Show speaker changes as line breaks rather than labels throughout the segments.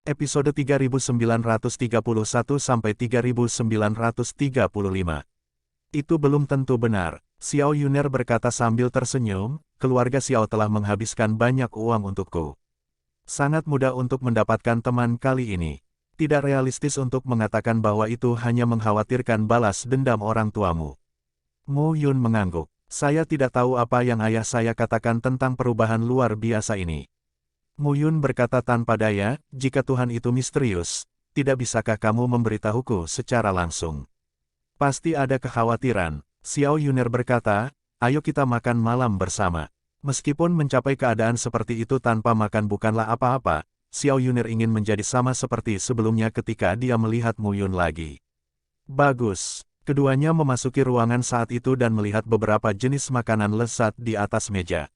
Episode 3931-3935. Itu belum tentu benar, Xiao Yuner berkata sambil tersenyum, keluarga Xiao telah menghabiskan banyak uang untukku. Sangat mudah untuk mendapatkan teman kali ini. Tidak realistis untuk mengatakan bahwa itu hanya mengkhawatirkan balas dendam orang tuamu. Mu Yun mengangguk. Saya tidak tahu apa yang ayah saya katakan tentang perubahan luar biasa ini. Mu Yun berkata tanpa daya, jika Tuhan itu misterius, tidak bisakah kamu memberitahuku secara langsung? Pasti ada kekhawatiran. Xiao Yuner berkata, ayo kita makan malam bersama. Meskipun mencapai keadaan seperti itu tanpa makan bukanlah apa-apa, Xiao Yuner ingin menjadi sama seperti sebelumnya ketika dia melihat Mu Yun lagi. Bagus. Keduanya memasuki ruangan saat itu dan melihat beberapa jenis makanan lezat di atas meja.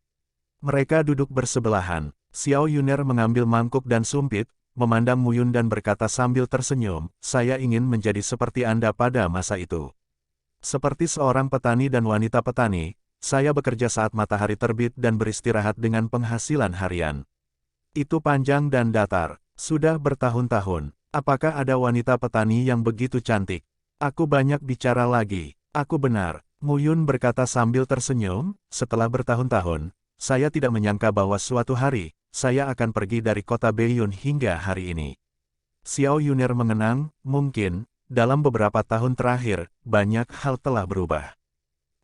Mereka duduk bersebelahan. Xiao Yuner mengambil mangkuk dan sumpit, memandang Mu Yun dan berkata sambil tersenyum, saya ingin menjadi seperti Anda pada masa itu. Seperti seorang petani dan wanita petani, saya bekerja saat matahari terbit dan beristirahat dengan penghasilan harian. Itu panjang dan datar. Sudah bertahun-tahun. Apakah ada wanita petani yang begitu cantik? Aku banyak bicara lagi. Aku benar. Mu Yun berkata sambil tersenyum, setelah bertahun-tahun, saya tidak menyangka bahwa suatu hari, saya akan pergi dari kota Beiyun hingga hari ini. Xiao Yuner mengenang, mungkin, dalam beberapa tahun terakhir, banyak hal telah berubah.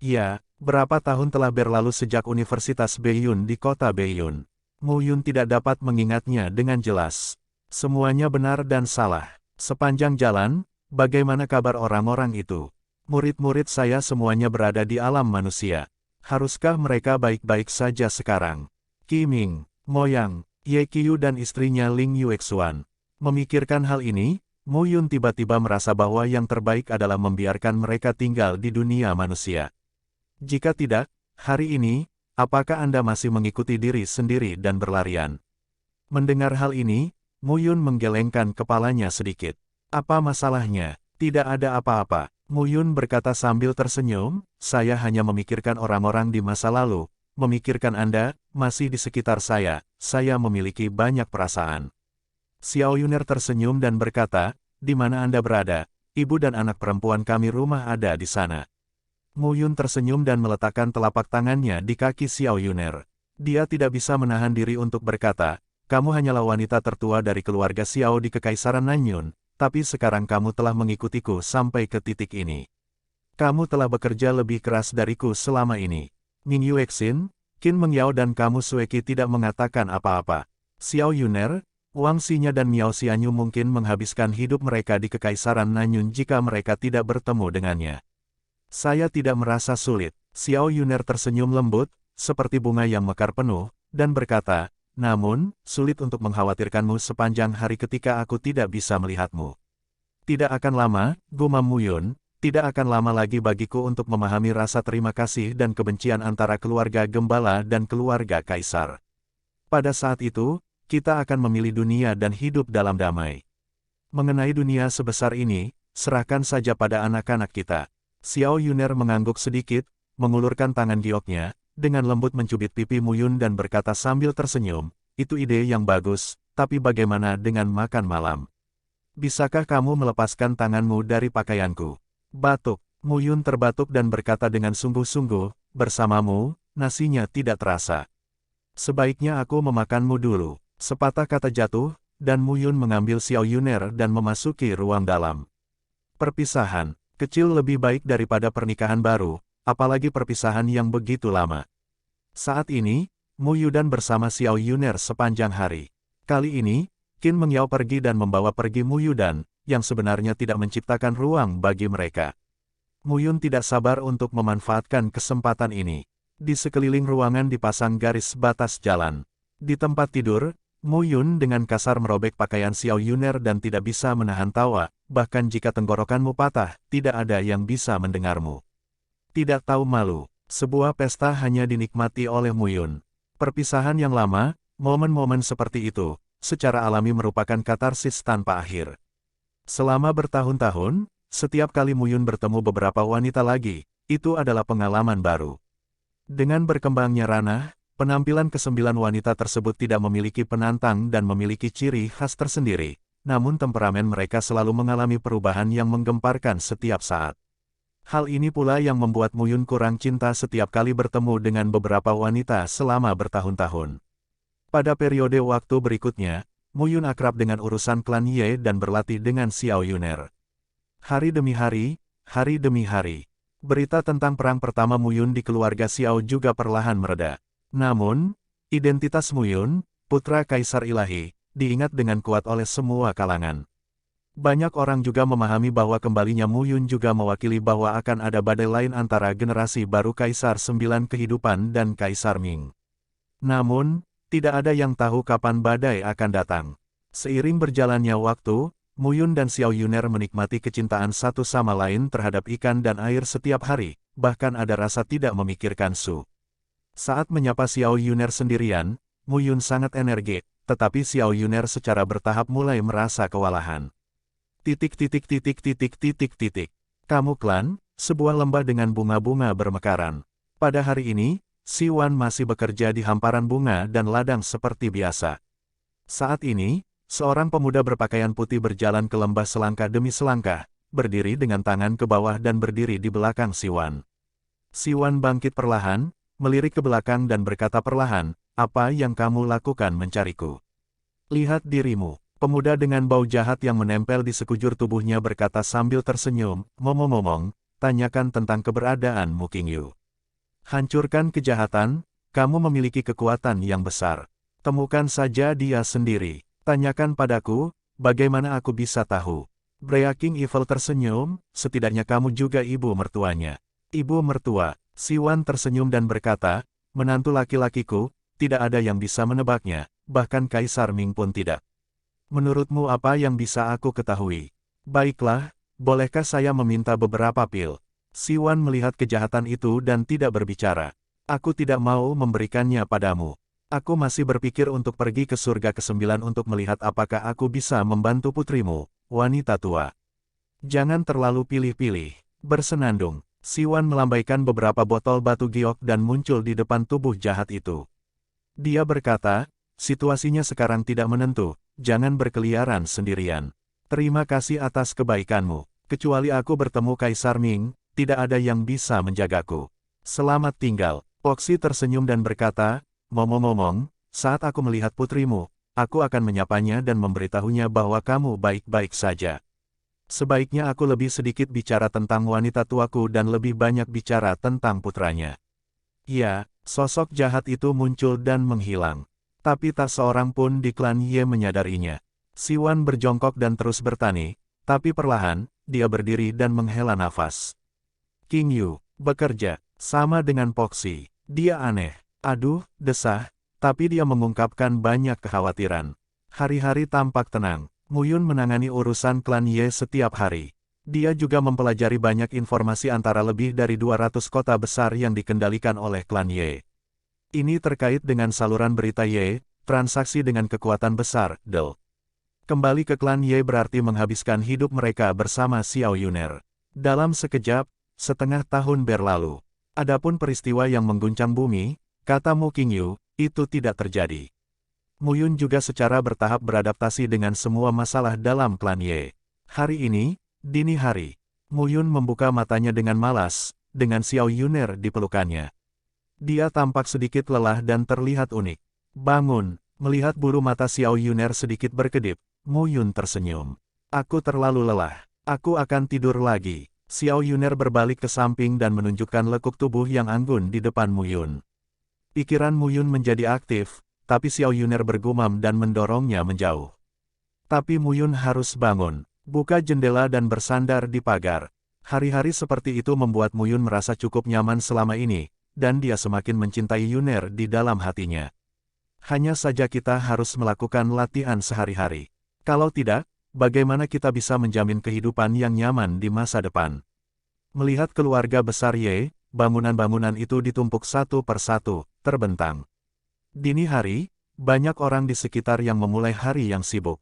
Ya, berapa tahun telah berlalu sejak Universitas Beiyun di kota Beiyun. Mu Yun tidak dapat mengingatnya dengan jelas. Semuanya benar dan salah. Sepanjang jalan, bagaimana kabar orang-orang itu? Murid-murid saya semuanya berada di alam manusia. Haruskah mereka baik-baik saja sekarang? Qi Ming, Mo Yang, Ye Qiu dan istrinya Ling Yuexuan. Memikirkan hal ini, Mu Yun tiba-tiba merasa bahwa yang terbaik adalah membiarkan mereka tinggal di dunia manusia. Jika tidak, hari ini, apakah Anda masih mengikuti diri sendiri dan berlarian? Mendengar hal ini, Mu Yun menggelengkan kepalanya sedikit. Apa masalahnya? Tidak ada apa-apa. Mu Yun berkata sambil tersenyum, saya hanya memikirkan orang-orang di masa lalu, memikirkan Anda, masih di sekitar saya memiliki banyak perasaan. Xiao Yuner tersenyum dan berkata, di mana Anda berada? Ibu dan anak perempuan kami rumah ada di sana. Mu Yun tersenyum dan meletakkan telapak tangannya di kaki Xiao Yuner. Dia tidak bisa menahan diri untuk berkata, kamu hanyalah wanita tertua dari keluarga Xiao di Kekaisaran Nanyun, tapi sekarang kamu telah mengikutiku sampai ke titik ini. Kamu telah bekerja lebih keras dariku selama ini. Ming Yuexin, Qin Mengyao dan kamu Sueki tidak mengatakan apa-apa. Xiao Yuner, Wang Xinya dan Miao Xianyu mungkin menghabiskan hidup mereka di Kekaisaran Nanyun jika mereka tidak bertemu dengannya. Saya tidak merasa sulit. Xiao Yuner tersenyum lembut, seperti bunga yang mekar penuh, dan berkata, namun, sulit untuk mengkhawatirkanmu sepanjang hari ketika aku tidak bisa melihatmu. Tidak akan lama, gumam Mu Yun, tidak akan lama lagi bagiku untuk memahami rasa terima kasih dan kebencian antara keluarga gembala dan keluarga kaisar. Pada saat itu, kita akan memilih dunia dan hidup dalam damai. Mengenai dunia sebesar ini, serahkan saja pada anak-anak kita. Xiao Yuner mengangguk sedikit, mengulurkan tangan gioknya, dengan lembut mencubit pipi Mu Yun dan berkata sambil tersenyum, itu ide yang bagus, tapi bagaimana dengan makan malam? Bisakah kamu melepaskan tanganmu dari pakaianku? Batuk. Mu Yun terbatuk dan berkata dengan sungguh-sungguh, bersamamu, nasinya tidak terasa. Sebaiknya aku memakanmu dulu. Sepatah kata jatuh, dan Mu Yun mengambil Xiao Yuner dan memasuki ruang dalam. Perpisahan. Kecil lebih baik daripada pernikahan baru, apalagi perpisahan yang begitu lama. Saat ini, Mu Yudan bersama Xiao Yuner sepanjang hari. Kali ini, Qin Mengyao pergi dan membawa pergi Mu Yudan, yang sebenarnya tidak menciptakan ruang bagi mereka. Mu Yun tidak sabar untuk memanfaatkan kesempatan ini. Di sekeliling ruangan dipasang garis batas jalan. Di tempat tidur, Mu Yun dengan kasar merobek pakaian Xiao Yuner dan tidak bisa menahan tawa, bahkan jika tenggorokanmu patah, tidak ada yang bisa mendengarmu. Tidak tahu malu, sebuah pesta hanya dinikmati oleh Mu Yun. Perpisahan yang lama, momen-momen seperti itu, secara alami merupakan katarsis tanpa akhir. Selama bertahun-tahun, setiap kali Mu Yun bertemu beberapa wanita lagi, itu adalah pengalaman baru. Dengan berkembangnya ranah, Penampilan kesembilan wanita tersebut tidak memiliki penantang dan memiliki ciri khas tersendiri, namun temperamen mereka selalu mengalami perubahan yang menggemparkan setiap saat. Hal ini pula yang membuat Muyun kurang cinta setiap kali bertemu dengan beberapa wanita selama bertahun-tahun. Pada periode waktu berikutnya, Muyun akrab dengan urusan klan Ye dan berlatih dengan Xiao Yuner. Hari demi hari, berita tentang perang pertama Muyun di keluarga Xiao juga perlahan mereda. Namun, identitas Muyun, putra Kaisar Ilahi, diingat dengan kuat oleh semua kalangan. Banyak orang juga memahami bahwa kembalinya Muyun juga mewakili bahwa akan ada badai lain antara generasi baru Kaisar Sembilan Kehidupan dan Kaisar Ming. Namun, tidak ada yang tahu kapan badai akan datang. Seiring berjalannya waktu, Muyun dan Xiao Yuner menikmati kecintaan satu sama lain terhadap ikan dan air setiap hari, bahkan ada rasa tidak memikirkan Su. Saat menyapa Xiao Yuner sendirian, Muyun sangat energik, tetapi Xiao Yuner secara bertahap mulai merasa kewalahan. Kamu klan, sebuah lembah dengan bunga-bunga bermekaran. Pada hari ini, Siwan masih bekerja di hamparan bunga dan ladang seperti biasa. Saat ini, seorang pemuda berpakaian putih berjalan ke lembah selangkah demi selangkah, berdiri dengan tangan ke bawah dan berdiri di belakang Siwan. Siwan bangkit perlahan, melirik ke belakang dan berkata perlahan, "Apa yang kamu lakukan mencariku? Lihat dirimu." Pemuda dengan bau jahat yang menempel di sekujur tubuhnya berkata sambil tersenyum, "Ngomong-ngomong, tanyakan tentang keberadaan Mu Qingyu. Hancurkan kejahatan, kamu memiliki kekuatan yang besar. Temukan saja dia sendiri. Tanyakan padaku, bagaimana aku bisa tahu?" Breaking Evil tersenyum, "Setidaknya kamu juga ibu mertuanya." "Ibu mertua," Siwan tersenyum dan berkata, "Menantu laki-lakiku, tidak ada yang bisa menebaknya, bahkan Kaisar Ming pun tidak. Menurutmu apa yang bisa aku ketahui?" "Baiklah, bolehkah saya meminta beberapa pil?" Siwan melihat kejahatan itu dan tidak berbicara. "Aku tidak mau memberikannya padamu. Aku masih berpikir untuk pergi ke surga ke-9 untuk melihat apakah aku bisa membantu putrimu, wanita tua. Jangan terlalu pilih-pilih." Bersenandung, Siwan melambaikan beberapa botol batu giok dan muncul di depan tubuh jahat itu. Dia berkata, "Situasinya sekarang tidak menentu. Jangan berkeliaran sendirian. Terima kasih atas kebaikanmu. Kecuali aku bertemu Kaisar Ming, tidak ada yang bisa menjagaku. Selamat tinggal." Foxy tersenyum dan berkata, "Ngomong-ngomong, saat aku melihat putrimu, aku akan menyapanya dan memberitahunya bahwa kamu baik-baik saja. Sebaiknya aku lebih sedikit bicara tentang wanita tuaku dan lebih banyak bicara tentang putranya." Ya, sosok jahat itu muncul dan menghilang. Tapi tak seorang pun di klan Ye menyadarinya. Siwan berjongkok dan terus bertani, tapi perlahan, dia berdiri dan menghela nafas. Qingyu, bekerja, sama dengan Foxy. Dia aneh. Aduh, desah, tapi dia mengungkapkan banyak kekhawatiran. Hari-hari tampak tenang. Muyun menangani urusan klan Ye setiap hari. Dia juga mempelajari banyak informasi antara lebih dari 200 kota besar yang dikendalikan oleh klan Ye. Ini terkait dengan saluran berita Ye, transaksi dengan kekuatan besar, Del. Kembali ke klan Ye berarti menghabiskan hidup mereka bersama Xiao Yuner. Dalam sekejap, setengah tahun berlalu. Adapun peristiwa yang mengguncang bumi, kata Mu Qingyu, itu tidak terjadi. Muyun juga secara bertahap beradaptasi dengan semua masalah dalam klan Ye. Hari ini, dini hari, Muyun membuka matanya dengan malas, dengan Xiao Yuner di pelukannya. Dia tampak sedikit lelah dan terlihat unik. "Bangun." Melihat bulu mata Xiao Yuner sedikit berkedip, Muyun tersenyum. "Aku terlalu lelah. Aku akan tidur lagi." Xiao Yuner berbalik ke samping dan menunjukkan lekuk tubuh yang anggun di depan Muyun. Pikiran Muyun menjadi aktif, tapi Xiao Yuner bergumam dan mendorongnya menjauh. Tapi Muyun harus bangun, buka jendela dan bersandar di pagar. Hari-hari seperti itu membuat Muyun merasa cukup nyaman selama ini, dan dia semakin mencintai Yuner di dalam hatinya. Hanya saja kita harus melakukan latihan sehari-hari. Kalau tidak, bagaimana kita bisa menjamin kehidupan yang nyaman di masa depan? Melihat keluarga besar Ye, bangunan-bangunan itu ditumpuk satu persatu, terbentang. Dini hari, banyak orang di sekitar yang memulai hari yang sibuk.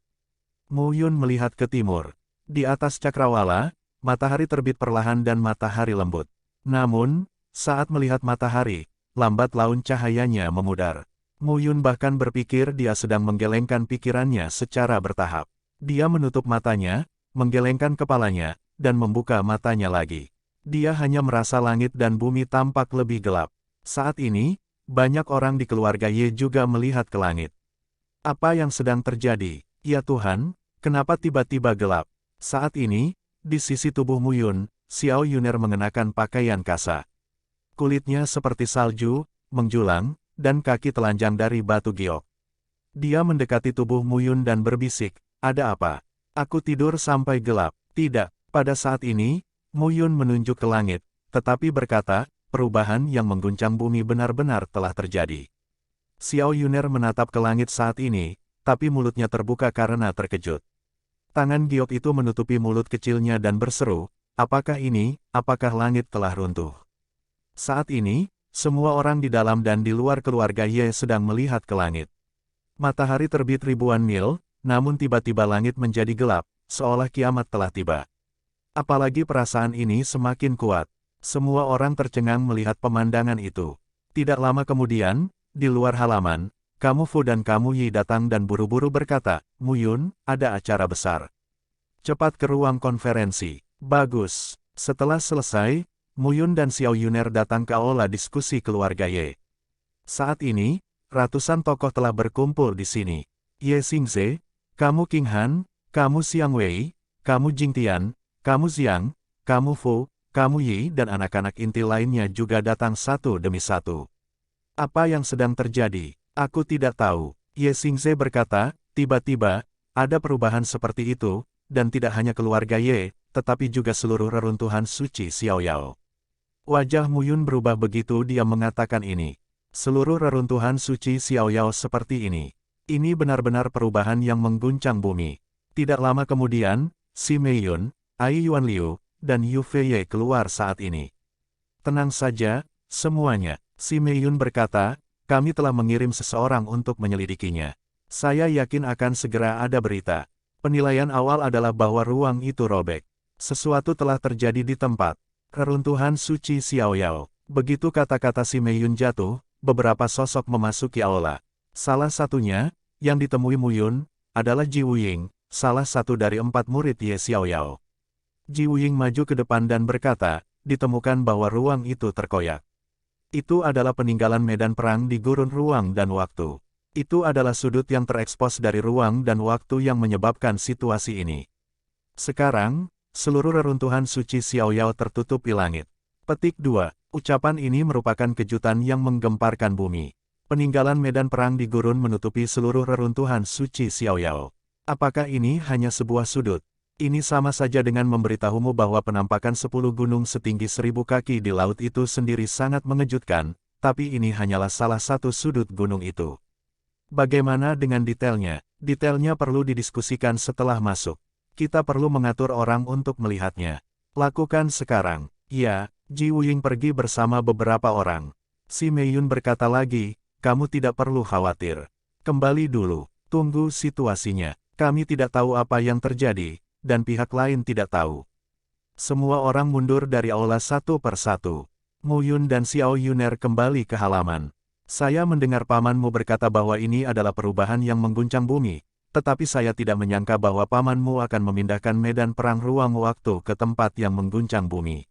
Muyun melihat ke timur. Di atas cakrawala, matahari terbit perlahan dan matahari lembut. Namun, saat melihat matahari, lambat laun cahayanya memudar. Mu Yun bahkan berpikir dia sedang menggelengkan pikirannya secara bertahap. Dia menutup matanya, menggelengkan kepalanya, dan membuka matanya lagi. Dia hanya merasa langit dan bumi tampak lebih gelap. Saat ini, banyak orang di keluarga Ye juga melihat ke langit. Apa yang sedang terjadi? Ya Tuhan, kenapa tiba-tiba gelap? Saat ini, di sisi tubuh Mu Yun, Xiao Yuner mengenakan pakaian kasa. Kulitnya seperti salju, menjulang, dan kaki telanjang dari batu giok. Dia mendekati tubuh Mu Yun dan berbisik, "Ada apa? Aku tidur sampai gelap." Tidak, pada saat ini, Mu Yun menunjuk ke langit, tetapi berkata, perubahan yang mengguncang bumi benar-benar telah terjadi. Xiao Yuner menatap ke langit saat ini, tapi mulutnya terbuka karena terkejut. Tangan giok itu menutupi mulut kecilnya dan berseru, "Apakah ini? Apakah langit telah runtuh?" Saat ini, semua orang di dalam dan di luar keluarga Ye sedang melihat ke langit. Matahari terbit ribuan mil, namun tiba-tiba langit menjadi gelap, seolah kiamat telah tiba. Apalagi perasaan ini semakin kuat. Semua orang tercengang melihat pemandangan itu. Tidak lama kemudian, di luar halaman, Kamu Fu dan Kamu Yi datang dan buru-buru berkata, "Mu Yun, ada acara besar. Cepat ke ruang konferensi." Bagus. Setelah selesai, Mu Yun dan Xiao Yuner datang ke aula diskusi keluarga Ye. Saat ini, ratusan tokoh telah berkumpul di sini. Ye Xingze, kamu King Han, kamu Xiang Wei, kamu Jing Tian, kamu Xiang, kamu Fu, kamu Yi dan anak-anak inti lainnya juga datang satu demi satu. Apa yang sedang terjadi? Aku tidak tahu. Ye Xingze berkata, tiba-tiba, ada perubahan seperti itu, dan tidak hanya keluarga Ye, tetapi juga seluruh reruntuhan suci Xiaoyao. Wajah Mu Yun berubah begitu dia mengatakan ini. Seluruh reruntuhan suci Xiaoyao seperti ini. Ini benar-benar perubahan yang mengguncang bumi. Tidak lama kemudian, Si Mei Yun, Ai Yuan Liu, dan Yu Feiye keluar saat ini. Tenang saja, semuanya. Si Mei Yun berkata, kami telah mengirim seseorang untuk menyelidikinya. Saya yakin akan segera ada berita. Penilaian awal adalah bahwa ruang itu robek. Sesuatu telah terjadi di tempat. Reruntuhan suci Xiaoyao. Begitu kata-kata Si Mei Yun jatuh, beberapa sosok memasuki aula. Salah satunya, yang ditemui Mu Yun, adalah Ji Wuying, salah satu dari 4 murid Ye Xiaoyao. Ji Wuying maju ke depan dan berkata, ditemukan bahwa ruang itu terkoyak. Itu adalah peninggalan medan perang di gurun ruang dan waktu. Itu adalah sudut yang terekspos dari ruang dan waktu yang menyebabkan situasi ini. Sekarang, seluruh reruntuhan suci Xiaoyao tertutupi langit. Petik 2. Ucapan ini merupakan kejutan yang menggemparkan bumi. Peninggalan medan perang di gurun menutupi seluruh reruntuhan suci Xiaoyao. Apakah ini hanya sebuah sudut? Ini sama saja dengan memberitahumu bahwa penampakan 10 gunung setinggi 1000 kaki di laut itu sendiri sangat mengejutkan, tapi ini hanyalah salah satu sudut gunung itu. Bagaimana dengan detailnya? Detailnya perlu didiskusikan setelah masuk. Kita perlu mengatur orang untuk melihatnya. Lakukan sekarang. Ya, Ji Wuying pergi bersama beberapa orang. Si Mei Yun berkata lagi, kamu tidak perlu khawatir. Kembali dulu, tunggu situasinya. Kami tidak tahu apa yang terjadi, dan pihak lain tidak tahu. Semua orang mundur dari aula satu per satu. Mu Yun dan Xiao Yuner kembali ke halaman. Saya mendengar pamanmu berkata bahwa ini adalah perubahan yang mengguncang bumi. Tetapi saya tidak menyangka bahwa pamanmu akan memindahkan medan perang ruang waktu ke tempat yang mengguncang bumi.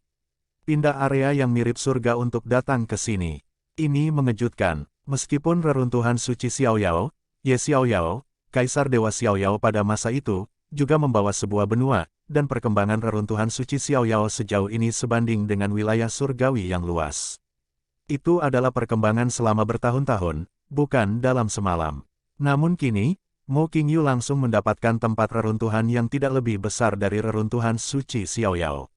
Pindah area yang mirip surga untuk datang ke sini. Ini mengejutkan. Meskipun reruntuhan suci Xiaoyao, Ye Xiaoyao, Kaisar Dewa Xiaoyao pada masa itu, juga membawa sebuah benua, dan perkembangan reruntuhan suci Xiaoyao sejauh ini sebanding dengan wilayah surgawi yang luas. Itu adalah perkembangan selama bertahun-tahun, bukan dalam semalam. Namun kini, Mo Qingyu langsung mendapatkan tempat reruntuhan yang tidak lebih besar dari reruntuhan suci Xiaoyao.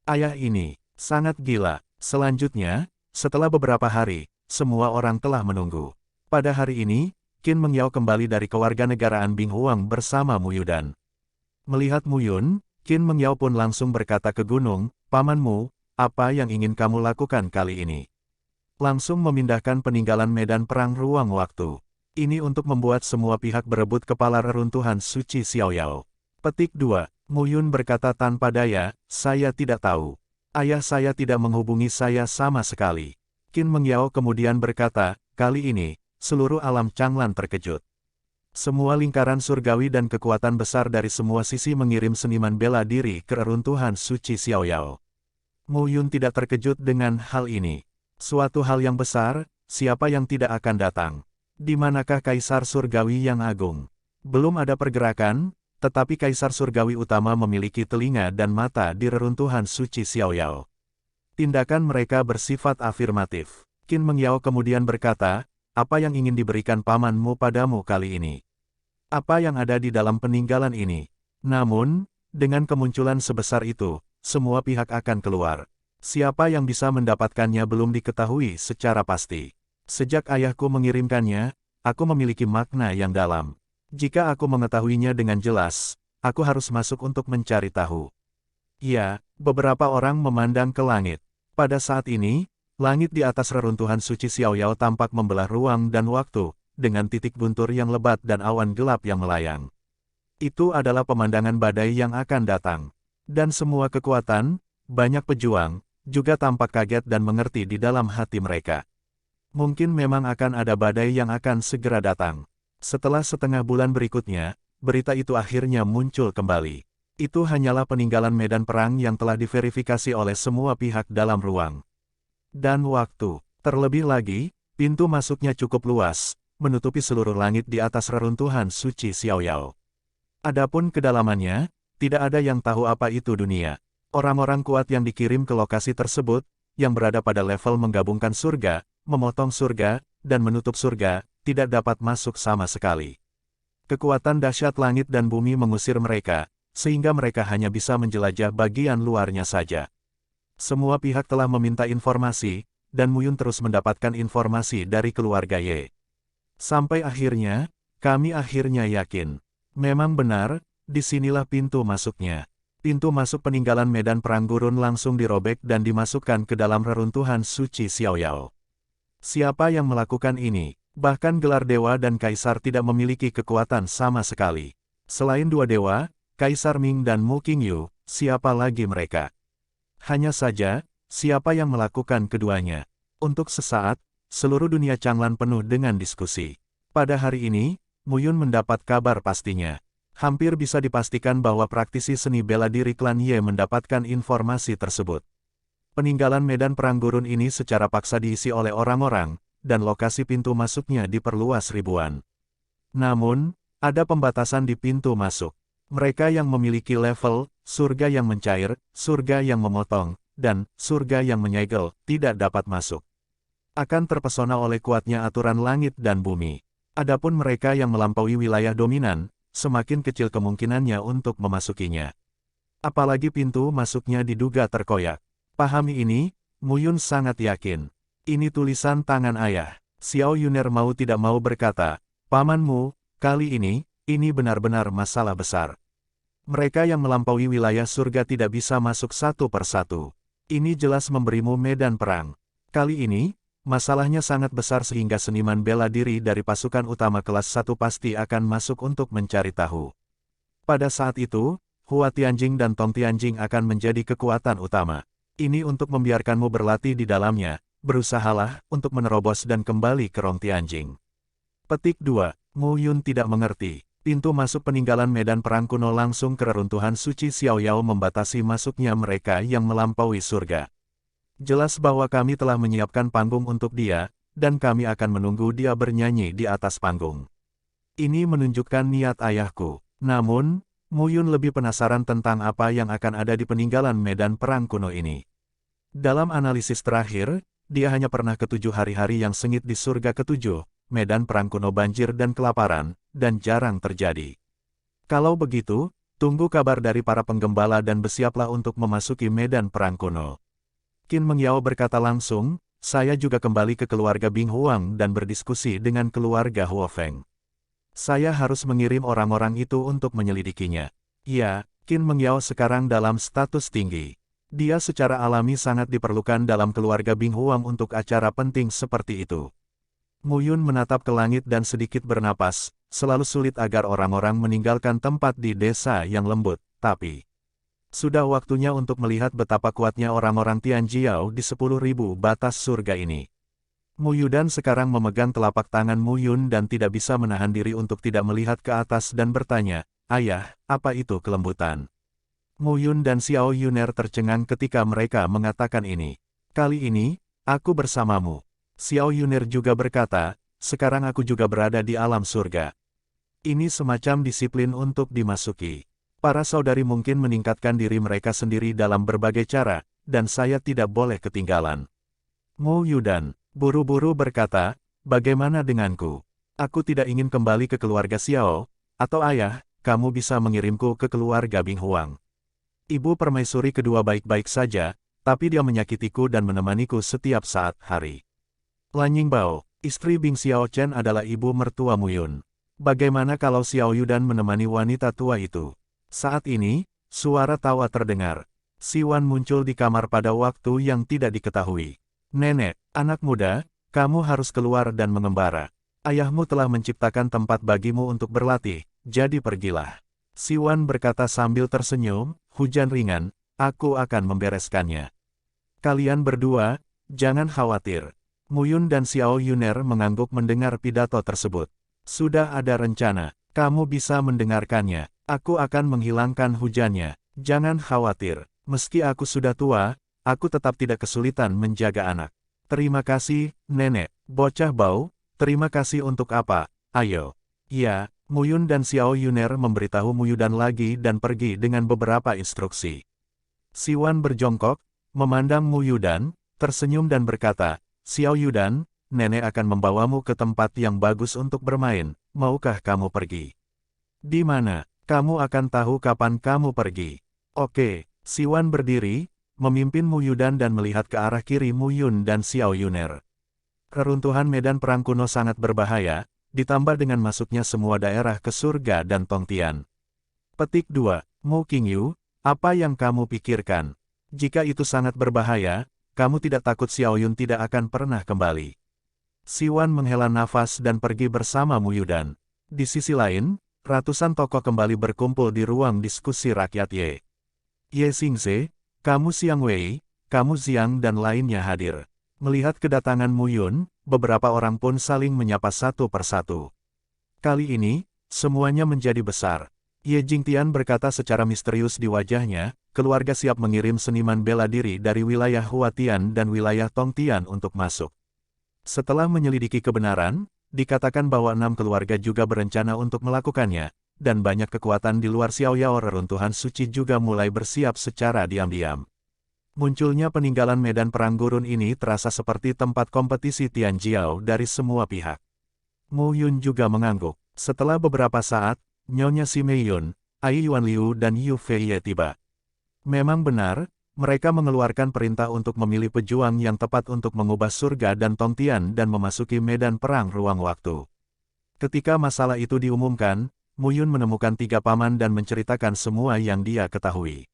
Ayah ini, sangat gila. Selanjutnya, setelah beberapa hari, semua orang telah menunggu. Pada hari ini, Qin Mengyao kembali dari kewarganegaraan Bing Huang bersama Mu Yudan. Melihat Mu Yun, Qin Mengyao pun langsung berkata ke gunung, pamanmu, apa yang ingin kamu lakukan kali ini? Langsung memindahkan peninggalan medan perang ruang waktu. Ini untuk membuat semua pihak berebut kepala reruntuhan suci Xiaoyao. Petik 2. Mu Yun berkata tanpa daya, saya tidak tahu. Ayah saya tidak menghubungi saya sama sekali. Qin Mengyao kemudian berkata, kali ini, seluruh alam Changlan terkejut. Semua lingkaran surgawi dan kekuatan besar dari semua sisi mengirim seniman bela diri ke reruntuhan suci Xiaoyao. Mu Yun tidak terkejut dengan hal ini. Suatu hal yang besar, siapa yang tidak akan datang? Di manakah Kaisar Surgawi yang agung? Belum ada pergerakan, tetapi Kaisar Surgawi utama memiliki telinga dan mata di reruntuhan suci Xiaoyao. Tindakan mereka bersifat afirmatif. Qin Mengyao kemudian berkata, apa yang ingin diberikan pamanmu padamu kali ini? Apa yang ada di dalam peninggalan ini? Namun, dengan kemunculan sebesar itu, semua pihak akan keluar. Siapa yang bisa mendapatkannya belum diketahui secara pasti. Sejak ayahku mengirimkannya, aku memiliki makna yang dalam. Jika aku mengetahuinya dengan jelas, aku harus masuk untuk mencari tahu. Ya, beberapa orang memandang ke langit. Pada saat ini, langit di atas reruntuhan suci Xiaoyao tampak membelah ruang dan waktu, dengan titik buntur yang lebat dan awan gelap yang melayang. Itu adalah pemandangan badai yang akan datang. Dan semua kekuatan, banyak pejuang, juga tampak kaget dan mengerti di dalam hati mereka. Mungkin memang akan ada badai yang akan segera datang. Setelah setengah bulan berikutnya, berita itu akhirnya muncul kembali. Itu hanyalah peninggalan medan perang yang telah diverifikasi oleh semua pihak dalam ruang dan waktu. Terlebih lagi, pintu masuknya cukup luas, menutupi seluruh langit di atas reruntuhan suci Xiaoyao. Adapun kedalamannya, tidak ada yang tahu apa itu dunia. Orang-orang kuat yang dikirim ke lokasi tersebut, yang berada pada level menggabungkan surga, memotong surga, dan menutup surga, tidak dapat masuk sama sekali. Kekuatan dahsyat langit dan bumi mengusir mereka, sehingga mereka hanya bisa menjelajah bagian luarnya saja. Semua pihak telah meminta informasi, dan Mu Yun terus mendapatkan informasi dari keluarga Ye. Sampai akhirnya, kami akhirnya yakin. Memang benar, disinilah pintu masuknya. Pintu masuk peninggalan medan perang gurun langsung dirobek dan dimasukkan ke dalam reruntuhan suci Xiaoyao. Siapa yang melakukan ini? Bahkan gelar dewa dan kaisar tidak memiliki kekuatan sama sekali. Selain dua dewa, Kaisar Ming dan Mu Qingyu, siapa lagi mereka? Hanya saja, siapa yang melakukan keduanya? Untuk sesaat, seluruh dunia Changlan penuh dengan diskusi. Pada hari ini, Mu Yun mendapat kabar pastinya. Hampir bisa dipastikan bahwa praktisi seni bela diri klan Ye mendapatkan informasi tersebut. Peninggalan medan perang gurun ini secara paksa diisi oleh orang-orang, dan lokasi pintu masuknya diperluas ribuan. Namun, ada pembatasan di pintu masuk. Mereka yang memiliki level, surga yang mencair, surga yang memotong, dan surga yang menyegel, tidak dapat masuk. Akan terpesona oleh kuatnya aturan langit dan bumi. Adapun mereka yang melampaui wilayah dominan, semakin kecil kemungkinannya untuk memasukinya. Apalagi pintu masuknya diduga terkoyak. Pahami ini, Mu Yun sangat yakin. Ini tulisan tangan ayah. Xiao Yuner mau tidak mau berkata, pamanmu, kali ini benar-benar masalah besar. Mereka yang melampaui wilayah surga tidak bisa masuk satu persatu. Ini jelas memberimu medan perang. Kali ini, masalahnya sangat besar sehingga seniman bela diri dari pasukan utama kelas 1 pasti akan masuk untuk mencari tahu. Pada saat itu, Hua Tianjing dan Tong Tianjing akan menjadi kekuatan utama. Ini untuk membiarkanmu berlatih di dalamnya, berusahalah untuk menerobos dan kembali ke Rong Tianjing. Petik 2. Mu Yun tidak mengerti. Pintu masuk peninggalan medan perang kuno langsung ke reruntuhan suci Xiaoyao membatasi masuknya mereka yang melampaui surga. Jelas bahwa kami telah menyiapkan panggung untuk dia, dan kami akan menunggu dia bernyanyi di atas panggung. Ini menunjukkan niat ayahku. Namun, Mu Yun lebih penasaran tentang apa yang akan ada di peninggalan medan perang kuno ini. Dalam analisis terakhir, dia hanya pernah ke 7 hari-hari yang sengit di surga ke-7, medan perang kuno banjir dan kelaparan, dan jarang terjadi. Kalau begitu, tunggu kabar dari para penggembala dan bersiaplah untuk memasuki medan perang kuno. Qin Mengyao berkata langsung, saya juga kembali ke keluarga Bing Huang dan berdiskusi dengan keluarga Huo Feng. Saya harus mengirim orang-orang itu untuk menyelidikinya. Ya, Qin Mengyao sekarang dalam status tinggi. Dia secara alami sangat diperlukan dalam keluarga Bing Huang untuk acara penting seperti itu. Mu Yun menatap ke langit dan sedikit bernapas, selalu sulit agar orang-orang meninggalkan tempat di desa yang lembut, tapi sudah waktunya untuk melihat betapa kuatnya orang-orang Tianjiao di 10.000 batas surga ini. Mu Yudan sekarang memegang telapak tangan Mu Yun dan tidak bisa menahan diri untuk tidak melihat ke atas dan bertanya, "Ayah, apa itu kelembutan?" Mu Yun dan Xiao Yuner tercengang ketika mereka mengatakan ini. "Kali ini, aku bersamamu." Xiao Yuner juga berkata, "Sekarang aku juga berada di alam surga." Ini semacam disiplin untuk dimasuki. Para saudari mungkin meningkatkan diri mereka sendiri dalam berbagai cara, dan saya tidak boleh ketinggalan. Mu Yudan buru-buru berkata, "Bagaimana denganku? Aku tidak ingin kembali ke keluarga Xiao, atau ayah, kamu bisa mengirimku ke keluarga Bing Huang. Ibu permaisuri kedua baik-baik saja, tapi dia menyakitiku dan menemaniku setiap saat hari." Lan Yingbao, istri Bing Xiao Chen adalah ibu mertua Mu Yun. Bagaimana kalau Xiao Yudan menemani wanita tua itu? Saat ini, suara tawa terdengar. Siwan muncul di kamar pada waktu yang tidak diketahui. "Nenek, anak muda, kamu harus keluar dan mengembara. Ayahmu telah menciptakan tempat bagimu untuk berlatih, jadi pergilah." Siwan berkata sambil tersenyum, "Hujan ringan, aku akan membereskannya. Kalian berdua, jangan khawatir." Mu Yun dan Xiao Yuner mengangguk mendengar pidato tersebut. "Sudah ada rencana, kamu bisa mendengarkannya. Aku akan menghilangkan hujannya. Jangan khawatir, meski aku sudah tua, aku tetap tidak kesulitan menjaga anak." "Terima kasih, Nenek." "Bocah bau, terima kasih untuk apa? Ayo." "Ya." Mu Yun dan Xiao Yuner memberitahu Mu Yudan lagi dan pergi dengan beberapa instruksi. Siwan berjongkok, memandang Mu Yudan, tersenyum dan berkata, "Xiao Yudan, Nenek akan membawamu ke tempat yang bagus untuk bermain, maukah kamu pergi?" "Di mana? Kamu akan tahu kapan kamu pergi." "Oke." Siwan berdiri, memimpin Mu Yudan dan melihat ke arah kiri Mu Yun dan Xiao Yuner. Reruntuhan medan perang kuno sangat berbahaya, ditambah dengan masuknya semua daerah ke surga dan Tongtian. Petik 2. Mu Qingyu, apa yang kamu pikirkan? Jika itu sangat berbahaya, kamu tidak takut Xiao Yun tidak akan pernah kembali? Siwan menghela nafas dan pergi bersama Mu Yudan. Di sisi lain, ratusan tokoh kembali berkumpul di ruang diskusi rakyat Ye. Ye Xingze, kamu Xiang Wei, kamu Xiang dan lainnya hadir. Melihat kedatangan Mu Yun, beberapa orang pun saling menyapa satu persatu. Kali ini, semuanya menjadi besar. Ye Jingtian berkata secara misterius di wajahnya, keluarga siap mengirim seniman bela diri dari wilayah Huatian dan wilayah Tongtian untuk masuk. Setelah menyelidiki kebenaran, dikatakan bahwa 6 keluarga juga berencana untuk melakukannya, dan banyak kekuatan di luar Xiaoyao reruntuhan suci juga mulai bersiap secara diam-diam. Munculnya peninggalan medan perang gurun ini terasa seperti tempat kompetisi Tianjiao dari semua pihak. Mu Yun juga mengangguk. Setelah beberapa saat, Nyonya Si Mei Yun, Ai Yuan Liu dan Yu Feiye tiba. Memang benar, mereka mengeluarkan perintah untuk memilih pejuang yang tepat untuk mengubah surga dan Tongtian dan memasuki medan perang ruang waktu. Ketika masalah itu diumumkan, Mu Yun menemukan 3 paman dan menceritakan semua yang dia ketahui.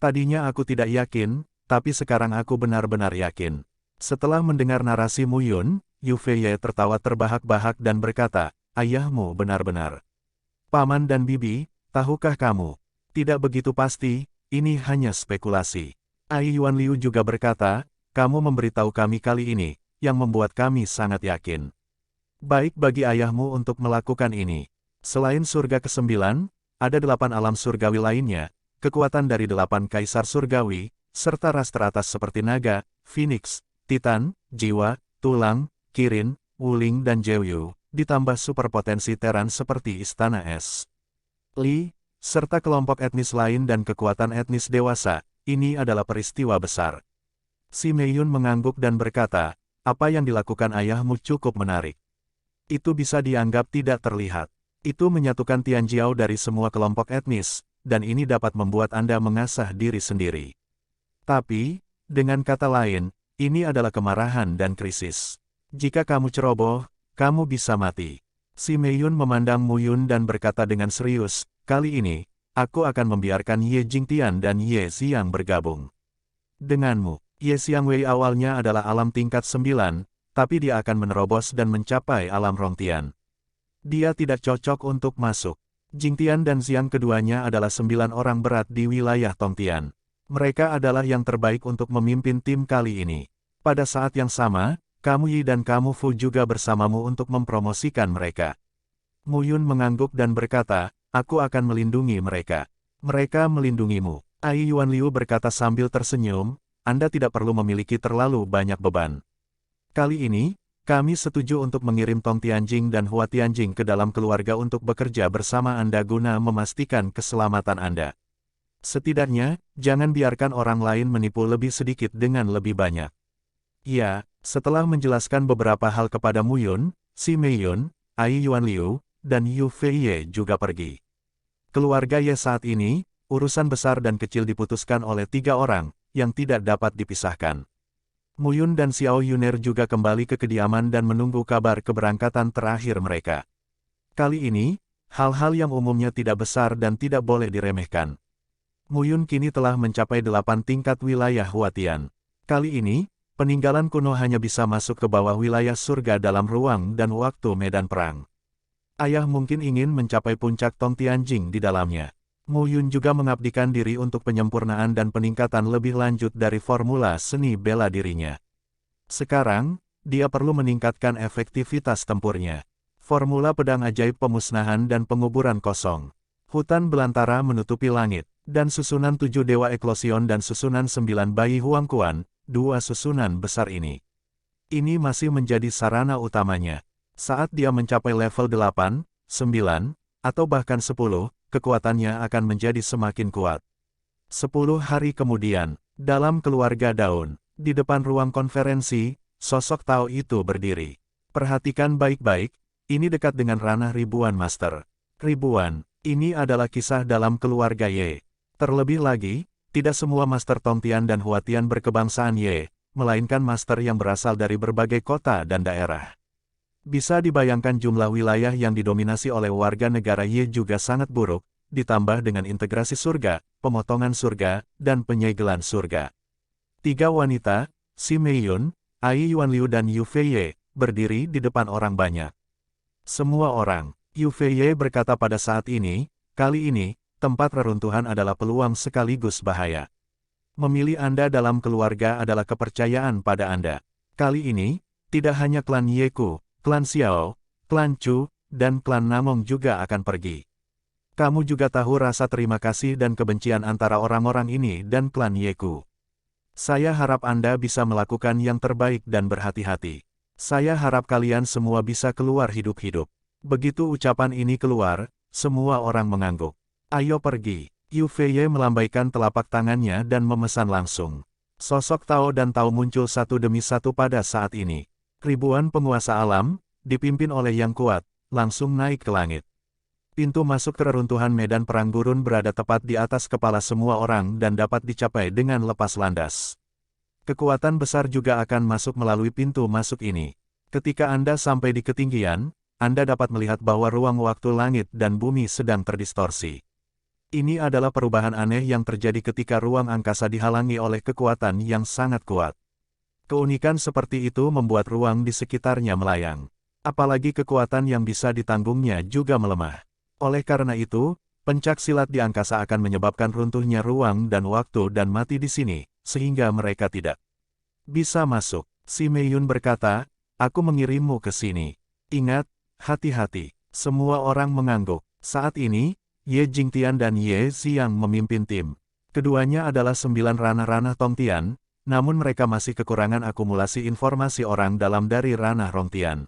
"Tadinya aku tidak yakin, tapi sekarang aku benar-benar yakin." Setelah mendengar narasi Mu Yun, Yu Feiye tertawa terbahak-bahak dan berkata, "Ayahmu benar-benar. Paman dan bibi, tahukah kamu? Tidak begitu pasti, ini hanya spekulasi." Ai Yuan Liu juga berkata, "Kamu memberitahu kami kali ini, yang membuat kami sangat yakin. Baik bagi ayahmu untuk melakukan ini. Selain surga ke-9, ada 8 alam surgawi lainnya, kekuatan dari 8 kaisar surgawi, serta ras teratas seperti naga, phoenix, titan, jiwa, tulang, kirin, wuling dan Jeoyu, ditambah superpotensi teran seperti istana es, Li, serta kelompok etnis lain dan kekuatan etnis dewasa. Ini adalah peristiwa besar." Si Mei Yun mengangguk dan berkata, "Apa yang dilakukan ayahmu cukup menarik. Itu bisa dianggap tidak terlihat. Itu menyatukan Tianjiao dari semua kelompok etnis, dan ini dapat membuat Anda mengasah diri sendiri. Tapi, dengan kata lain, ini adalah kemarahan dan krisis. Jika kamu ceroboh, kamu bisa mati." Si Mei Yun memandang Mu Yun dan berkata dengan serius, "Kali ini, aku akan membiarkan Ye Jingtian dan Ye Xiang bergabung denganmu." Ye Xiang Wei awalnya adalah alam tingkat 9, tapi dia akan menerobos dan mencapai alam Rongtian. Dia tidak cocok untuk masuk. Jingtian dan Xiang keduanya adalah 9 orang berat di wilayah Tongtian. Mereka adalah yang terbaik untuk memimpin tim kali ini. Pada saat yang sama, kamu Yi dan kamu Fu juga bersamamu untuk mempromosikan mereka. Mu Yun mengangguk dan berkata, aku akan melindungi mereka. Mereka melindungimu. Ai Yuan Liu berkata sambil tersenyum, Anda tidak perlu memiliki terlalu banyak beban. Kali ini, kami setuju untuk mengirim Tong Tianjing dan Hua Tianjing ke dalam keluarga untuk bekerja bersama Anda guna memastikan keselamatan Anda. Setidaknya, jangan biarkan orang lain menipu lebih sedikit dengan lebih banyak. Ya, setelah menjelaskan beberapa hal kepada Mu Yun, Si Mei Yun, Ai Yuan Liu, dan Yu Feiye juga pergi. Keluarga Ye saat ini, urusan besar dan kecil diputuskan oleh 3 orang, yang tidak dapat dipisahkan. Mu Yun dan Xiao Yuner juga kembali ke kediaman dan menunggu kabar keberangkatan terakhir mereka. Kali ini, hal-hal yang umumnya tidak besar dan tidak boleh diremehkan. Mu Yun kini telah mencapai 8 tingkat wilayah Huatian. Kali ini, peninggalan kuno hanya bisa masuk ke bawah wilayah surga dalam ruang dan waktu medan perang. Ayah mungkin ingin mencapai puncak Tong Tianjing di dalamnya. Mu Yun juga mengabdikan diri untuk penyempurnaan dan peningkatan lebih lanjut dari formula seni bela dirinya. Sekarang, dia perlu meningkatkan efektivitas tempurnya. Formula pedang ajaib pemusnahan dan penguburan kosong. Hutan belantara menutupi langit, dan susunan 7 dewa eklosion dan susunan 9 bayi Huangquan, 2 susunan besar ini. Ini masih menjadi sarana utamanya. Saat dia mencapai level 8, 9, atau bahkan 10, kekuatannya akan menjadi semakin kuat. 10 hari kemudian, dalam keluarga Daun, di depan ruang konferensi, sosok Tao itu berdiri. Perhatikan baik-baik, ini dekat dengan ranah ribuan master. Ribuan, ini adalah kisah dalam keluarga Ye. Terlebih lagi, tidak semua master Tongtian dan Huatian berkebangsaan Ye, melainkan master yang berasal dari berbagai kota dan daerah. Bisa dibayangkan jumlah wilayah yang didominasi oleh warga negara Ye juga sangat buruk, ditambah dengan integrasi surga, pemotongan surga, dan penyegelan surga. 3 wanita, Si Mei Yun, Ai Yuan Liu dan Yu Feiye, berdiri di depan orang banyak. Semua orang, Yu Feiye berkata pada saat ini, kali ini, tempat reruntuhan adalah peluang sekaligus bahaya. Memilih Anda dalam keluarga adalah kepercayaan pada Anda. Kali ini, tidak hanya klan Yeku, klan Xiao, klan Chu, dan klan Namong juga akan pergi. Kamu juga tahu rasa terima kasih dan kebencian antara orang-orang ini dan klan Yeku. Saya harap Anda bisa melakukan yang terbaik dan berhati-hati. Saya harap kalian semua bisa keluar hidup-hidup. Begitu ucapan ini keluar, semua orang mengangguk. Ayo pergi. Yu Feiye melambaikan telapak tangannya dan memesan langsung. Sosok Tao dan Tao muncul satu demi satu pada saat ini. Ribuan penguasa alam, dipimpin oleh Yang Kuat, langsung naik ke langit. Pintu masuk ke reruntuhan medan perang gurun berada tepat di atas kepala semua orang dan dapat dicapai dengan lepas landas. Kekuatan besar juga akan masuk melalui pintu masuk ini. Ketika Anda sampai di ketinggian, Anda dapat melihat bahwa ruang waktu langit dan bumi sedang terdistorsi. Ini adalah perubahan aneh yang terjadi ketika ruang angkasa dihalangi oleh kekuatan yang sangat kuat. Keunikan seperti itu membuat ruang di sekitarnya melayang. Apalagi kekuatan yang bisa ditanggungnya juga melemah. Oleh karena itu, pencak silat di angkasa akan menyebabkan runtuhnya ruang dan waktu dan mati di sini, sehingga mereka tidak bisa masuk. Si Mei Yun berkata, aku mengirimmu ke sini. Ingat, hati-hati. Semua orang mengangguk. Saat ini, Ye Jingtian dan Ye Xiang memimpin tim. Keduanya adalah 9 ranah-ranah Tongtian, namun mereka masih kekurangan akumulasi informasi orang dalam dari ranah Rongtian.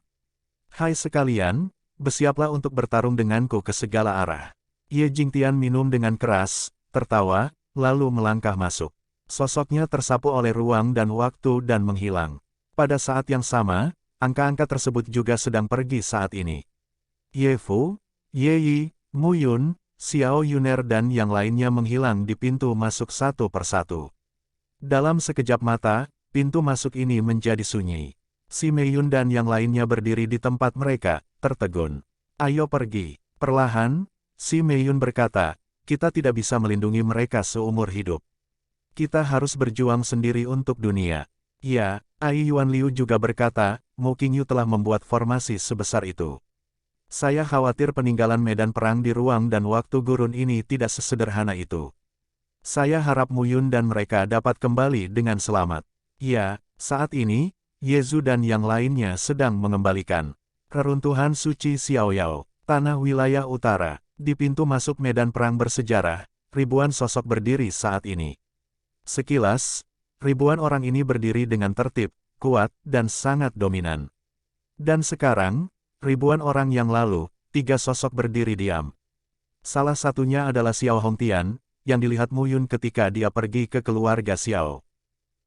Hai sekalian, bersiaplah untuk bertarung denganku ke segala arah. Ye Jingtian minum dengan keras, tertawa, lalu melangkah masuk. Sosoknya tersapu oleh ruang dan waktu dan menghilang. Pada saat yang sama, angka-angka tersebut juga sedang pergi saat ini. Ye Fu, Ye Yi, Mu Yun, Xiao Yuner dan yang lainnya menghilang di pintu masuk satu persatu. Dalam sekejap mata, pintu masuk ini menjadi sunyi. Si Mei Yun dan yang lainnya berdiri di tempat mereka, tertegun. Ayo pergi. Perlahan, Si Mei Yun berkata, kita tidak bisa melindungi mereka seumur hidup. Kita harus berjuang sendiri untuk dunia. Ya, Ai Yuan Liu juga berkata, Mu Qingyu telah membuat formasi sebesar itu. Saya khawatir peninggalan medan perang di ruang dan waktu gurun ini tidak sesederhana itu. Saya harap Mu Yun dan mereka dapat kembali dengan selamat. Ya, saat ini, Yezu dan yang lainnya sedang mengembalikan reruntuhan suci Xiaoyao, tanah wilayah utara. Di pintu masuk medan perang bersejarah, ribuan sosok berdiri saat ini. Sekilas, ribuan orang ini berdiri dengan tertib, kuat, dan sangat dominan. Dan sekarang, ribuan orang yang lalu, 3 sosok berdiri diam. Salah satunya adalah Xiao Hongtian, yang dilihat Mu Yun ketika dia pergi ke keluarga Xiao.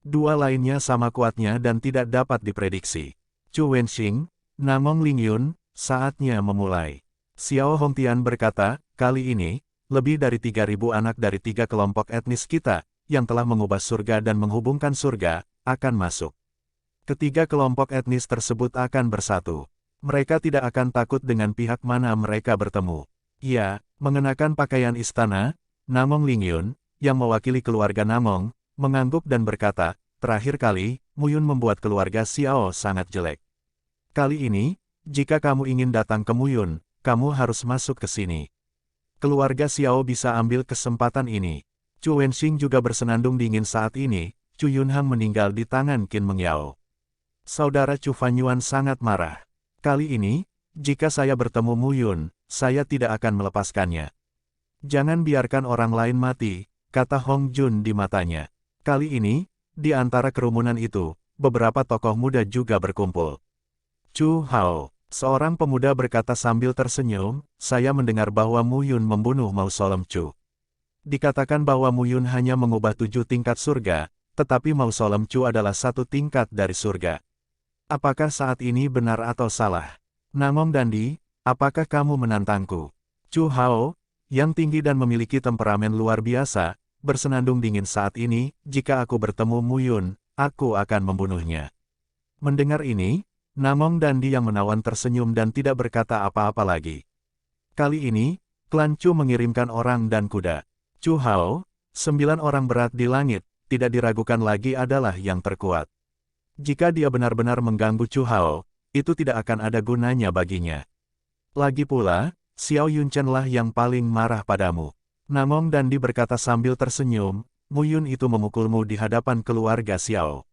2 lainnya sama kuatnya dan tidak dapat diprediksi. Chu Wenxing, Namong Lingyun, saatnya memulai. Xiao Hongtian berkata, kali ini, lebih dari 3.000 anak dari 3 kelompok etnis kita, yang telah mengubah surga dan menghubungkan surga, akan masuk. Ketiga kelompok etnis tersebut akan bersatu. Mereka tidak akan takut dengan pihak mana mereka bertemu. Ia, mengenakan pakaian istana, Namong Lingyun, yang mewakili keluarga Namong, mengangguk dan berkata, terakhir kali, Mu Yun membuat keluarga Xiao sangat jelek. Kali ini, jika kamu ingin datang ke Mu Yun, kamu harus masuk ke sini. Keluarga Xiao bisa ambil kesempatan ini. Chu Wenxing juga bersenandung dingin saat ini. Chu Yunhang meninggal di tangan Qin Mengyao. Saudara Chu Fanyuan sangat marah. Kali ini, jika saya bertemu Mu Yun, saya tidak akan melepaskannya. Jangan biarkan orang lain mati, kata Hong Jun di matanya. Kali ini, di antara kerumunan itu, beberapa tokoh muda juga berkumpul. Chu Hao, seorang pemuda berkata sambil tersenyum, saya mendengar bahwa Mu Yun membunuh Mausolem Chu. Dikatakan bahwa Mu Yun hanya mengubah 7 tingkat surga, tetapi Mausolem Chu adalah 1 tingkat dari surga. Apakah saat ini benar atau salah? Namong Dandi, apakah kamu menantangku? Chu Hao, yang tinggi dan memiliki temperamen luar biasa, bersenandung dingin saat ini, jika aku bertemu Mu Yun, aku akan membunuhnya. Mendengar ini, Namong Dandi yang menawan tersenyum dan tidak berkata apa-apa lagi. Kali ini, klan Chu mengirimkan orang dan kuda. Chu Hao, 9 orang berat di langit, tidak diragukan lagi adalah yang terkuat. Jika dia benar-benar mengganggu Chu Hao, itu tidak akan ada gunanya baginya. Lagi pula, Xiao Yunchen lah yang paling marah padamu. Namong Dandi berkata sambil tersenyum, Mu Yun itu memukulmu di hadapan keluarga Xiao.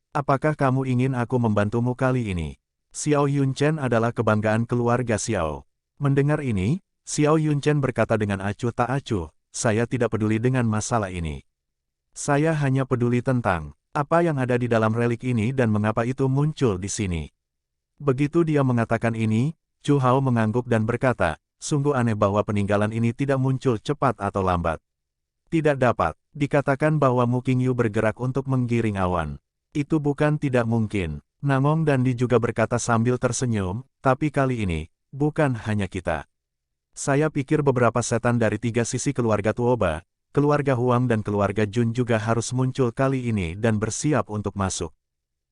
Apakah kamu ingin aku membantumu kali ini? Xiao Yunchen adalah kebanggaan keluarga Xiao. Mendengar ini, Xiao Yunchen berkata dengan acuh tak acuh, saya tidak peduli dengan masalah ini. Saya hanya peduli tentang apa yang ada di dalam relik ini dan mengapa itu muncul di sini. Begitu dia mengatakan ini, Chu Hao mengangguk dan berkata, sungguh aneh bahwa peninggalan ini tidak muncul cepat atau lambat. Tidak dapat dikatakan bahwa Mu Qingyu bergerak untuk menggiring awan. Itu bukan tidak mungkin. Namong Dandi juga berkata sambil tersenyum, tapi kali ini, bukan hanya kita. Saya pikir beberapa setan dari 3 sisi keluarga Tuoba, keluarga Huang dan keluarga Jun juga harus muncul kali ini dan bersiap untuk masuk.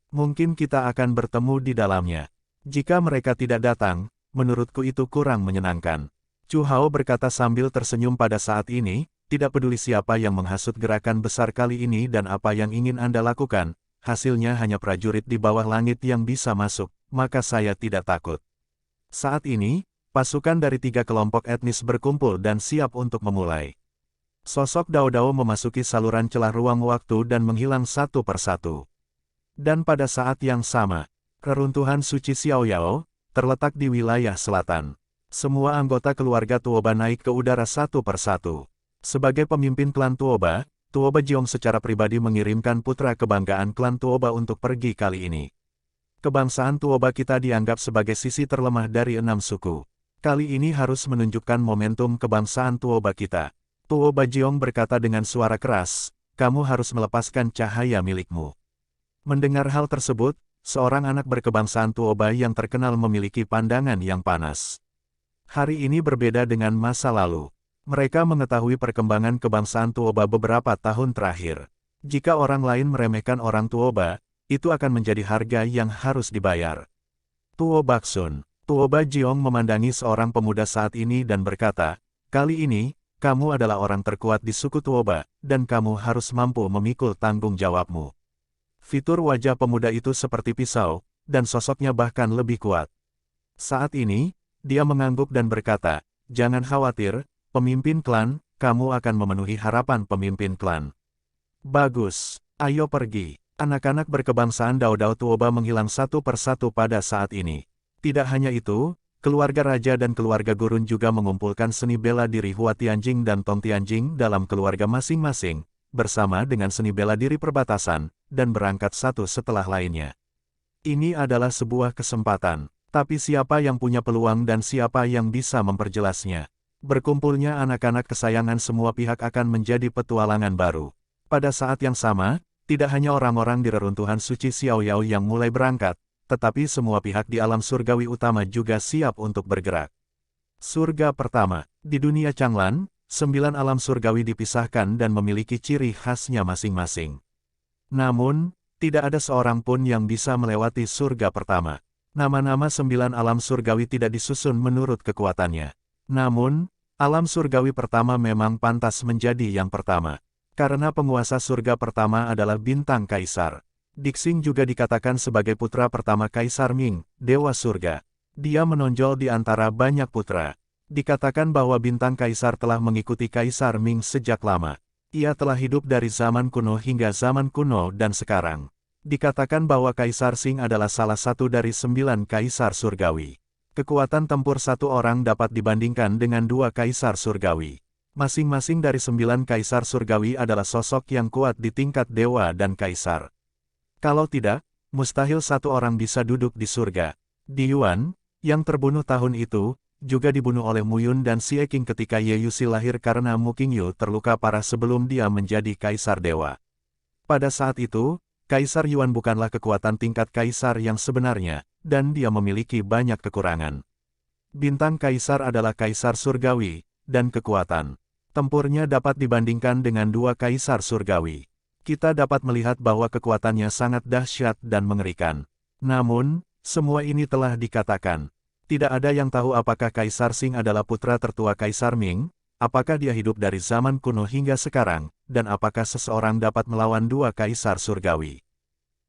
Mungkin kita akan bertemu di dalamnya. Jika mereka tidak datang, menurutku itu kurang menyenangkan. Chu Hao berkata sambil tersenyum pada saat ini, tidak peduli siapa yang menghasut gerakan besar kali ini dan apa yang ingin Anda lakukan, hasilnya hanya prajurit di bawah langit yang bisa masuk, maka saya tidak takut. Saat ini, pasukan dari 3 kelompok etnis berkumpul dan siap untuk memulai. Sosok Dao-Dao memasuki saluran celah ruang waktu dan menghilang satu persatu. Dan pada saat yang sama, reruntuhan suci Xiaoyao terletak di wilayah selatan. Semua anggota keluarga Tuoba naik ke udara satu persatu. Sebagai pemimpin klan Tuoba, Tuoba Jiong secara pribadi mengirimkan putra kebanggaan klan Tuoba untuk pergi kali ini. Kebangsaan Tuoba kita dianggap sebagai sisi terlemah dari 6 suku. Kali ini harus menunjukkan momentum kebangsaan Tuoba kita. Tuoba Jiong berkata dengan suara keras, kamu harus melepaskan cahaya milikmu. Mendengar hal tersebut, seorang anak berkebangsaan Tuoba yang terkenal memiliki pandangan yang panas. Hari ini berbeda dengan masa lalu. Mereka mengetahui perkembangan kebangsaan Tuoba beberapa tahun terakhir. Jika orang lain meremehkan orang Tuoba, itu akan menjadi harga yang harus dibayar. Tuoba Xun, Tuoba Jiong memandangi seorang pemuda saat ini dan berkata, kali ini, kamu adalah orang terkuat di suku Tuoba, dan kamu harus mampu memikul tanggung jawabmu. Fitur wajah pemuda itu seperti pisau, dan sosoknya bahkan lebih kuat. Saat ini, dia mengangguk dan berkata, jangan khawatir, pemimpin klan, kamu akan memenuhi harapan pemimpin klan. Bagus, ayo pergi. Anak-anak berkebangsaan Dao Dao Tuoba menghilang satu persatu pada saat ini. Tidak hanya itu, keluarga raja dan keluarga gurun juga mengumpulkan seni bela diri Hua Tianjing dan Tong Tianjing dalam keluarga masing-masing, bersama dengan seni bela diri perbatasan, dan berangkat satu setelah lainnya. Ini adalah sebuah kesempatan, tapi siapa yang punya peluang dan siapa yang bisa memperjelasnya? Berkumpulnya anak-anak kesayangan semua pihak akan menjadi petualangan baru. Pada saat yang sama, tidak hanya orang-orang di reruntuhan suci Xiaoyao yang mulai berangkat, tetapi semua pihak di alam surgawi utama juga siap untuk bergerak. Surga pertama. Di dunia Changlan, 9 alam surgawi dipisahkan dan memiliki ciri khasnya masing-masing. Namun, tidak ada seorang pun yang bisa melewati surga pertama. Nama-nama 9 alam surgawi tidak disusun menurut kekuatannya. Namun, alam surgawi pertama memang pantas menjadi yang pertama. Karena penguasa surga pertama adalah bintang kaisar. Dixing juga dikatakan sebagai putra pertama Kaisar Ming, Dewa Surga. Dia menonjol di antara banyak putra. Dikatakan bahwa bintang kaisar telah mengikuti Kaisar Ming sejak lama. Ia telah hidup dari zaman kuno hingga zaman kuno dan sekarang. Dikatakan bahwa Kaisar Sing adalah salah satu dari 9 kaisar surgawi. Kekuatan tempur satu orang dapat dibandingkan dengan 2 kaisar surgawi. Masing-masing dari 9 kaisar surgawi adalah sosok yang kuat di tingkat dewa dan kaisar. Kalau tidak, mustahil satu orang bisa duduk di surga. Di Yuan, yang terbunuh tahun itu, juga dibunuh oleh Mu Yun dan Xie Qing ketika Ye Yuxi lahir karena Mu Qingyu terluka parah sebelum dia menjadi kaisar dewa. Pada saat itu, Kaisar Yuan bukanlah kekuatan tingkat kaisar yang sebenarnya, dan dia memiliki banyak kekurangan. Bintang kaisar adalah kaisar surgawi, dan kekuatan tempurnya dapat dibandingkan dengan 2 kaisar surgawi. Kita dapat melihat bahwa kekuatannya sangat dahsyat dan mengerikan. Namun, semua ini telah dikatakan. Tidak ada yang tahu apakah Kaisar Sing adalah putra tertua Kaisar Ming, apakah dia hidup dari zaman kuno hingga sekarang, dan apakah seseorang dapat melawan 2 kaisar surgawi.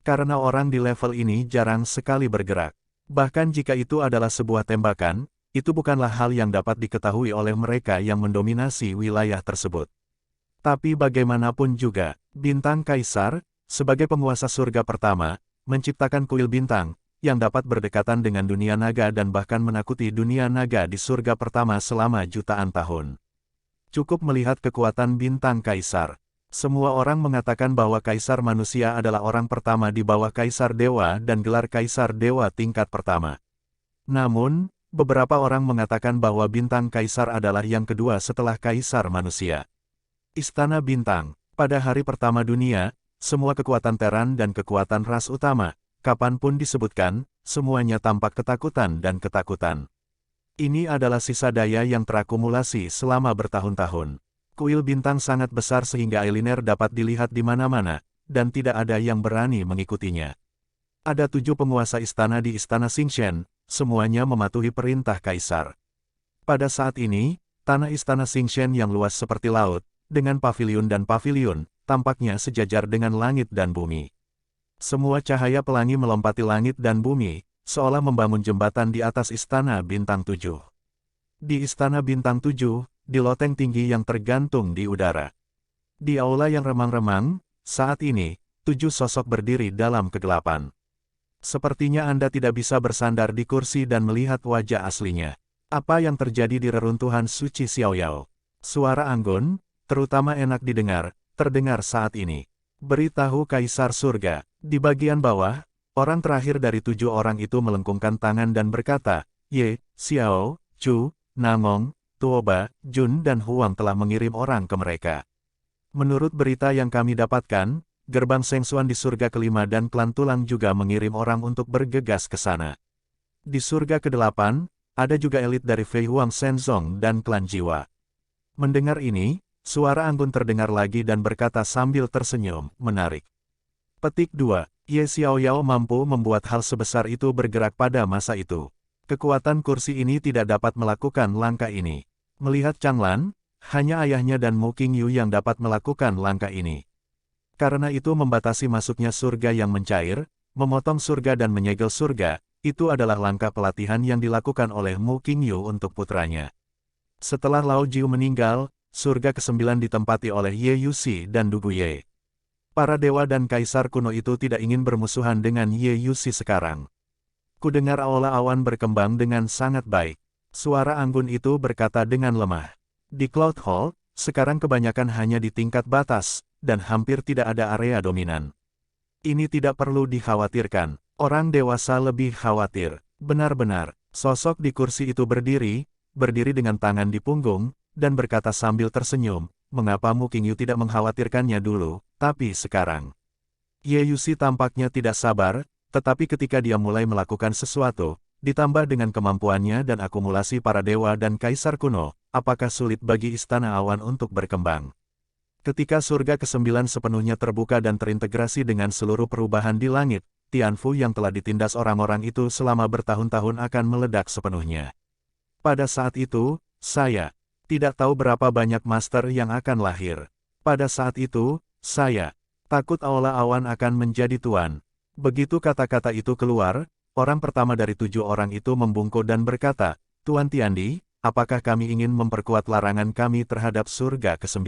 Karena orang di level ini jarang sekali bergerak. Bahkan jika itu adalah sebuah tembakan, itu bukanlah hal yang dapat diketahui oleh mereka yang mendominasi wilayah tersebut. Tapi bagaimanapun juga, bintang kaisar, sebagai penguasa surga pertama, menciptakan kuil bintang, yang dapat berdekatan dengan dunia naga dan bahkan menakuti dunia naga di surga pertama selama jutaan tahun. Cukup melihat kekuatan bintang kaisar. Semua orang mengatakan bahwa kaisar manusia adalah orang pertama di bawah kaisar dewa dan gelar kaisar dewa tingkat pertama. Namun, beberapa orang mengatakan bahwa bintang kaisar adalah yang kedua setelah kaisar manusia. Istana Bintang. Pada hari pertama dunia, semua kekuatan Teran dan kekuatan ras utama, kapanpun disebutkan, semuanya tampak ketakutan dan ketakutan. Ini adalah sisa daya yang terakumulasi selama bertahun-tahun. Kuil bintang sangat besar sehingga Eiliner dapat dilihat di mana-mana, dan tidak ada yang berani mengikutinya. Ada 7 penguasa istana di Istana Xingshen, semuanya mematuhi perintah kaisar. Pada saat ini, tanah Istana Xingshen yang luas seperti laut, dengan paviliun dan paviliun, tampaknya sejajar dengan langit dan bumi. Semua cahaya pelangi melompati langit dan bumi, seolah membangun jembatan di atas Istana Bintang 7. Di Istana Bintang 7, di loteng tinggi yang tergantung di udara. Di aula yang remang-remang, saat ini, 7 sosok berdiri dalam kegelapan. Sepertinya Anda tidak bisa bersandar di kursi dan melihat wajah aslinya. Apa yang terjadi di reruntuhan suci Xiaoyao? Suara anggun, terutama enak didengar, terdengar saat ini. Beritahu Kaisar Surga. Di bagian bawah, orang terakhir dari 7 orang itu melengkungkan tangan dan berkata, Ye, Xiao, Chu, Nangong, Tuoba, Jun dan Huang telah mengirim orang ke mereka. Menurut berita yang kami dapatkan, gerbang Sengsuan di surga kelima dan klan Tulang juga mengirim orang untuk bergegas ke sana. Di surga ke-8, ada juga elit dari Fei Huang Shenzong dan klan Jiwa. Mendengar ini, suara anggun terdengar lagi dan berkata sambil tersenyum, menarik. Petik 2. Ye Xiaoyao mampu membuat hal sebesar itu bergerak pada masa itu. Kekuatan kursi ini tidak dapat melakukan langkah ini. Melihat Changlan, hanya ayahnya dan Mu Qingyu yang dapat melakukan langkah ini. Karena itu membatasi masuknya surga yang mencair, memotong surga dan menyegel surga, itu adalah langkah pelatihan yang dilakukan oleh Mu Qingyu untuk putranya. Setelah Lao Jiu meninggal, surga ke-9 ditempati oleh Ye Yuxi dan Du Guye. Para dewa dan kaisar kuno itu tidak ingin bermusuhan dengan Ye Yusi sekarang. Kudengar aula awan berkembang dengan sangat baik. Suara anggun itu berkata dengan lemah. Di Cloud Hall, sekarang kebanyakan hanya di tingkat batas, dan hampir tidak ada area dominan. Ini tidak perlu dikhawatirkan. Orang dewasa lebih khawatir. Benar-benar, sosok di kursi itu berdiri dengan tangan di punggung, dan berkata sambil tersenyum, mengapa Mu Qingyu tidak mengkhawatirkannya dulu, tapi sekarang. Ye Yusi tampaknya tidak sabar, tetapi ketika dia mulai melakukan sesuatu, ditambah dengan kemampuannya dan akumulasi para dewa dan kaisar kuno, apakah sulit bagi Istana Awan untuk berkembang? Ketika surga ke-9 sepenuhnya terbuka dan terintegrasi dengan seluruh perubahan di langit, Tianfu yang telah ditindas orang-orang itu selama bertahun-tahun akan meledak sepenuhnya. Pada saat itu, saya tidak tahu berapa banyak master yang akan lahir. Pada saat itu, saya takut aula awan akan menjadi tuan. Begitu kata-kata itu keluar, orang pertama dari 7 orang itu membungkuk dan berkata, Tuan Tiandi, apakah kami ingin memperkuat larangan kami terhadap surga ke-9?